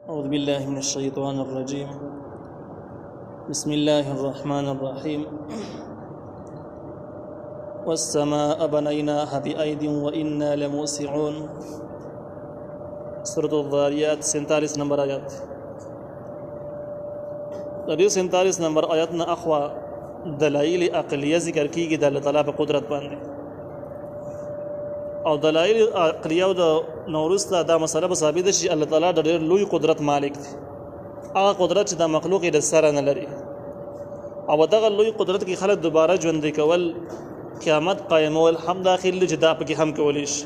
أعوذ بالله من الشيطان الرجيم. بسم الله الرحمن الرحيم. والسماء بنيناها بأيد وإنا لموسعون. سورة الذاريات 47 نمبر آیات. دې 47 نمبر آیات نه اخوا دلایل عقلیه ذکر کیږي د الله تعالی په قدرت باندې، او دلایل عقلیه او د نورسته دا مسله به ثابت شي الله تعالی د ډېر لوی قدرت مالک دی. هغه قدرت چې د مخلوق یې د سره نه لري، او دغه لوی قدرت کې خلک دوباره ژوندي کول، قیامت قائمول هم داخل چې دا پکې هم کولی شي.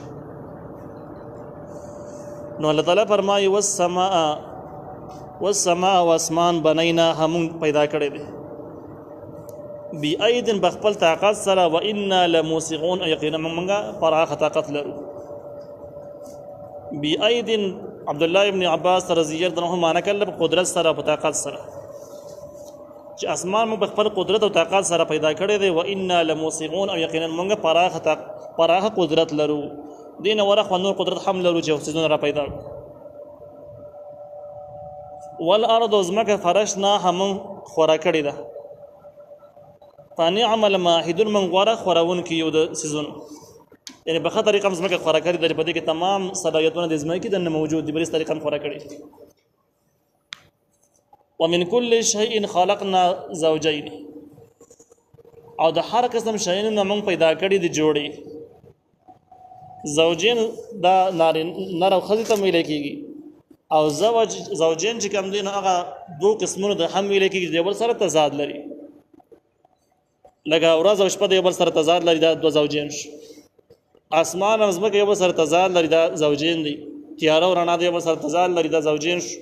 نو الله تعالی فرمایي والسماء واسمان بنینا هم پیدا کړی دی بی ایدن بخپل طاقت سره و انا لموسعون، یقینا موږ پراخه طاقت لرو. بی ایدن عبد الله ابن عباس رضی الله عنه معنا کړل په قدرت سره په طاقت سره، چې اسمان موږ خپل قدرت او طاقت سره پیدا کړی دی. و انا لموسعون، او یقینا موږ پراخه قدرت لرو. دین ورخ و نور قدرت هم لرو چې اوسیدون را پیدا. والارض زمکه فرشنا هم خورا کړی ده. فنعم الماهد من غوره خورون کې یو د سيزون، یعنی په خطر طریقه زمکه خورا کړی د په دې کې تمام صلاحیتونه د زمکه د موجود دي، بل طریقه خورا کړی. ومن كل شيء خلقنا زوجين، او د هر قسم شیانو نه موږ پیدا کړی د جوړي. زوجین دا نر او ښځې ته ویل کېږي، او زوجین چې کوم دي نو هغه دوه قسمونو د هم ویل کېږي، د یو بل سره تضاد لري. لکه ورځ او شپه د یو بل سره تضاد لري، دا دوه زوجین شو. اسمان او ځمکه یو بل سره تضاد لري، دا زوجین دي. تیاره او رڼا د یو بل سره تضاد لري، دا زوجین شو.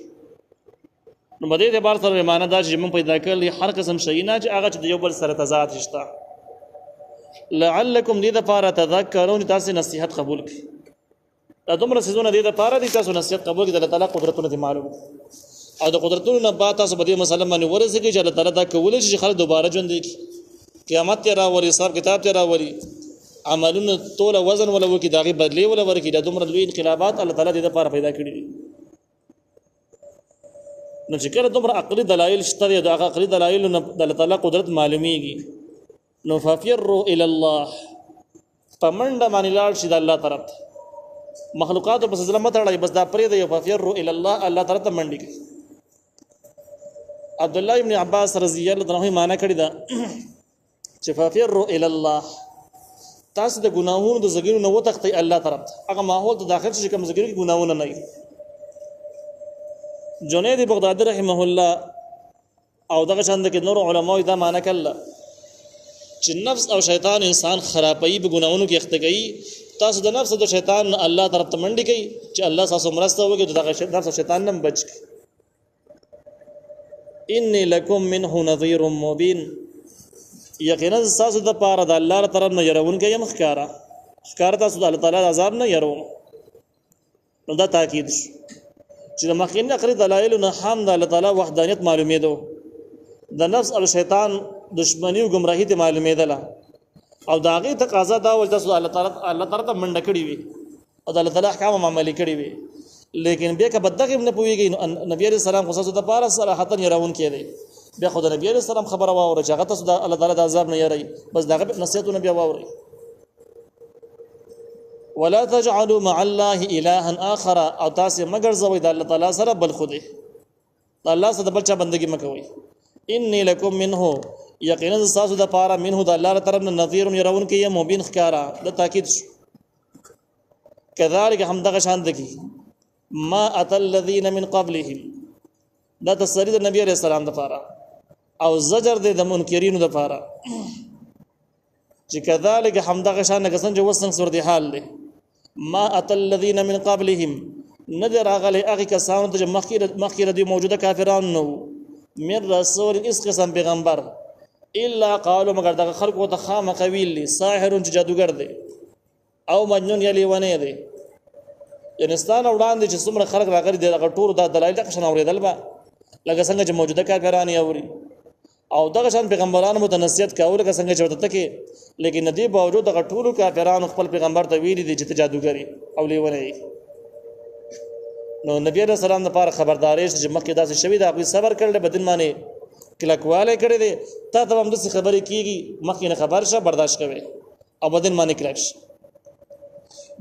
نو په دې اعتبار سره معنا دا چې موږ پیدا کړل هر قسم شی نه چې هغه چې د یو بل سره تضاد شته. لعلکم دې دپاره تذکرون، تاسو نصیحت قبول کړئ. دا دومره څیزونه دې دپاره دي تاسو نصیحت قبول کړئ. د الله تعالی قدرتونه دې معلوم، او د قدرتونو نه بعد تاسو په دې مسله باندې ورسېږئ چې الله تعالی دا کولی شي چې خلک دوباره ژوندي کړي، قیامت ته راولي، حساب کتاب ته راولي، عملونه ټوله وزن ولا وکړي، د هغې بدلې ولا ورکړي. دا دومره لوی انقلابات الله تعالی دې دپاره پیدا کړي دي. نو چې کله دومره عقلي دلایل شته دي، د هغه عقلي دلایلو نه د الله تعالی قدرت معلومیږي، نو ففروا الی الله، په منډه باندې لاړ شي د الله طرف ته. مخلوقاتو په زړه مه تړئ، بس دا پرېږدئ. ففروا الی الله، الله طرف ته منډې کړئ. عبد الله ابن عباس رضی الله عنه معنا کړی ده چې ففروا الی الله، تاسو د ګناهونو د زګیرو نه وتښتئ الله طرف ته. هغه ماحول ته داخل شي کوم زګیرو کې ګناهونه نه وي. جنید بغدادي رحمه الله او دغه شان د نور علماء دا معنا کړل چې نفس او شیطان انسان خرابوي، په ګناهونو کې اخته کوي. تاسو د نفس او د شیطان الله طرف ته منډې کوي چې الله تاسو مرسته وکړي، دغه نفس او شیطان نه بچ کړي. انی لکم منه نذیر مبین، یقینا تاسو د پاره د الله طرف نه يرونکې یم ښکارا تاسو د الله تعالی عذاب نه يرو. نو دا تاکید شو چې د مخکې عقلي دلایل نه هم د الله تعالی وحدانیت معلومېدو، د نفس او شیطان دشمنی او گمراهی ته معلومېدله، او د هغې تقاضا دا ول تاسو الله تعالی ته منډه کړې وي او د الله تعالی احکام عملي کړي وي. لیکن بیا که بدغه نه پوهېږئ، نو نبی علیه السلام خو ستاسو دپاره صراحتا یرونکی دی. بیا خو د نبی علیه السلام خبره واورئ چې هغه تاسو د الله تعالی د عذاب نه یری، بس د هغه نصیحتونه بیا واورئ. ولا تجعلوا مع الله الها اخر، او تاسو مه ګرځوئ د الله تعالی سره بل خو دی. د الله سره د بل چا بندګي مه کوئ. انی لکم منه، یقینا تاسو د پاره منه د الله طرف نه نذیر يرونکی یم مبین ښکارا. د تاکید شو. کذالک هم دغه شان دکی ما اتى الذين من قبلهم، دا تسری د نبی علیہ السلام دپاره او زجر د منکرینو دپاره چې کذالک هم دغه شان کسان چې وسنګ صورت حال دی. ما اتى الذين من قبلهم، ندر اغلی اغه کسان ته مخکې د موجوده کافرانو نو من رسول اس قسم پیغمبر الا قالوا، مگر دغه خلکو ته خامخ ویلي ساحر چې جادوګر دی او مجنون یا لیونی دی. انستان وړاندې چې څومره خلک راغلي دي، دغه ټول د دلایل دغه شان اورېدل به لکه څنګه چې موجوده کافران یې اوري، او دغه شان پیغمبرانو مو ته نصیحت کوي لکه څنګه چې ورته کې. لیکن ندی باوجود دغه ټول کافرانو خپل پیغمبر ته ویلي دي چې ته جادوګر او لیونی. نو نبی عليه السلام لپاره خبرداري چې مکه داسې شوی دا کوئی صبر کړل بدن باندې کلکواله کړی دی تا ته هم د خبرې کیږي مخکې نه خبر شه برداشت کوي او بدن باندې کلک شي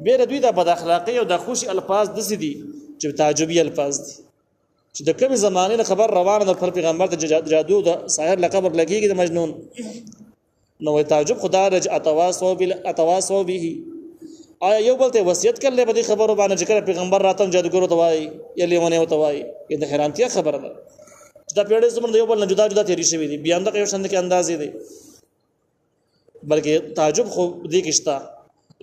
بیره دوی د بد اخلاقی او د خوشي الفاظ دسي دي چې تعجبي الفاظ دي چې د کوم زمانه نه خبر روانه د پیغمبر ته جادو د ساحر لقب لګيږي د مجنون نو تعجب خدا رج اتواصو به آیا یو بل ته وصیت کړل به د خبرو باندې چې پیغمبر راته جادوګر ته وایي یا لیونه ته وایي د حیرانتیا خبره ده چې دا پیړې زمونږ یو بل نه جدا جدا تیری شوی دي بیان د یو شند کې اندازې دي بلکې تعجب خو دې کېشتا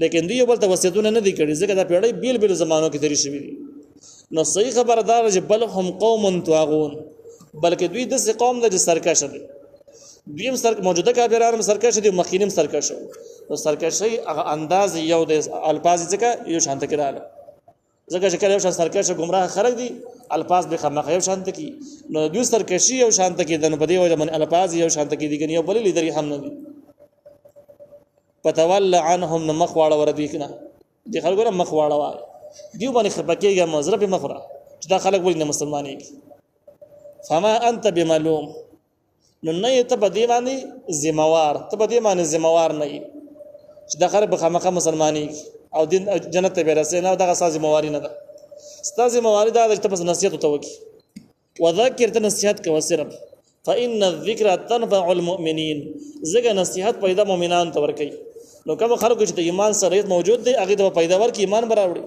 لیکن دی یو بل ته وصیتونه نه دي کړی ځکه دا پیړې بیل بیل زمانو کې تیری شوی دي نو صحیح خبردار چې بل هم قوم طاغون بلکې دوی د قوم د سرکش دي دویم موجوده کافرانو سرکش دي مخکینم سرکش نو سرکشي هغه انداز یو د الفاظ ځکه یو شانت کړه ځکه چې کله یو شان سرکش گمراه خلک دي الفاظ به خمخ یو شانت کی نو دوی سرکشي یو شانت کی د نو په دې وجه من الفاظ یو شانت کی دي یو بل لیدري هم نه دي فتول عنهم مخواړه ور دي کنه دي خلکو نه مخواړه وای دیو باندې خپکیږي مزرب مفرا چې دا خلک ولې نه مسلمانېږي فما انت بملوم نو نه ته په دې باندې ذمہوار ته په دې باندې ذمہوار نه چې دا خلک بخمخه مسلمانېږي او دین جنت ته ورسې نه دغه ساز ذمہواری نه ده ستاسو ذمہواری دا چې تاسو نصیحت وکړي وذکر ته نصیحت کوي صرف فإن الذکر تنفع المؤمنین زګه نصیحت پیدا مؤمنان ته ورکي نو کوم خلکو چې د ایمان صلاحیت موجود دی هغه د پیدا ورکي ایمان براوړي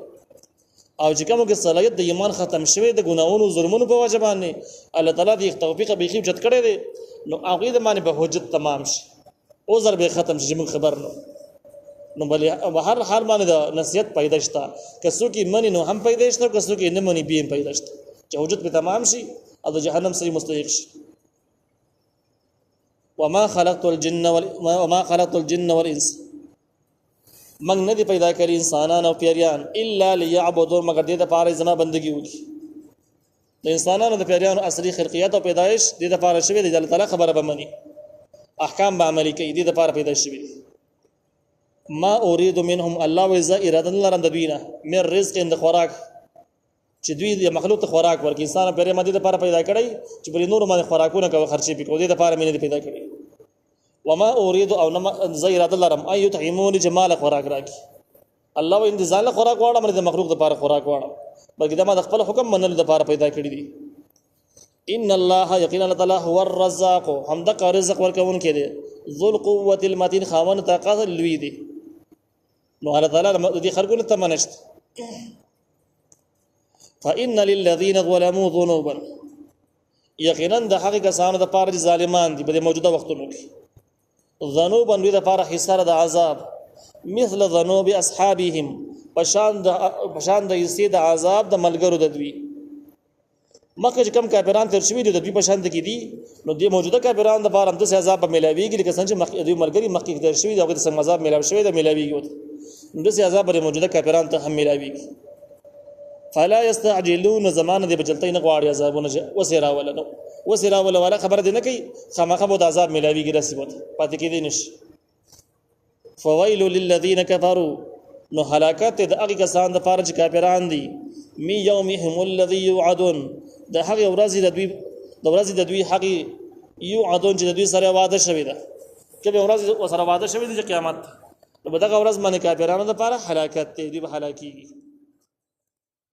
او چې کومو کې صلاحیت د ایمان ختم شوی د ګناونو ظلمونو په وجه باندې الله تعالی دې توفیق به خېجت کړي دي نو هغه د باندې به حجت تمام شي او زر به ختم شي موږ خبر نو بل هر حال باندې د نصیحت پیدا شته کسو کې منی نو هم پیدا شته کسو کې نه منی به پیدا شته چې حجت به تمام شي او د جهنم سره مستحق شي وما خلقت الجن والانس من نه دی پیدا کړی انسانان او پیریان الا ليعبدون مگر دې د پاره زما بندگی وکړي د انسانانو د پیریانو اصلي خلقیات او پیدایش دې د پاره شوی دی الله تعالی خبره به مني احکام به عملي کوي دې د پاره پیدا شوی ما اريد منهم الله وذا اراده لرم د دوینه مې رزق اند خوراک چې دوی د مخلوق ته خوراک ورکړي انسان پیری ماده د پاره پیدا کړی چې بل نور باندې خوراکونه کوي خرچې پکې دې د پاره مې نه پیدا کړی وما اريد او نما زير دلرم اي يطعمون جمال خوراک راکی الله و انتظال خوراک واړه مر د مخلوق د پاره خوراک واړه بلکې د ما د خپل حکم منل د پاره پیدا کړی دي ان الله یقینا تعالی هو الرزاق هم د رزق ورکون کې دي ذل قوه المتين خاون طاقت لوی دي نو الله تعالی دې خلقونه تمنشت فان للذين ظلموا ذنوبا یقینا د حق کسانو د پاره ظالمان دي په موجوده وختونو کې ذنوبا دوی د پاره حصار د عذاب مثل ذنوب اصحابهم پشان د یسي د عذاب د ملګرو د دوی مکه کم کافران تر شوی دي د دوی پشان د کې دي نو د موجوده کافران د پاره هم د عذاب ملاويږي لکه څنګه مخ دوی ملګری مخکې در شوی دغه د عذاب ملاوي شوی د ملاويږي نو د عذاب د موجوده کافران ته هم ملاويږي فلا يستعجلون زمانه د بجلتين غواړي عذابونه وسرا ولا خبر دي نه کوي خامخه بود عذاب ملاويږي رسېبوت پاتې کې دي نش فويل للذين كفروا نو هلاکت د هغه کسان د پاره چې کافران دي می یومهم الذي يوعدون د هغه ورځ د دوی هغه یوعدون چې د دوی سره وعده شوی ده کله ورځ سره وعده شوی ده چې قیامت نو دغه ورځ باندې کافرانو د پاره هلاکت دي به هلاکیږي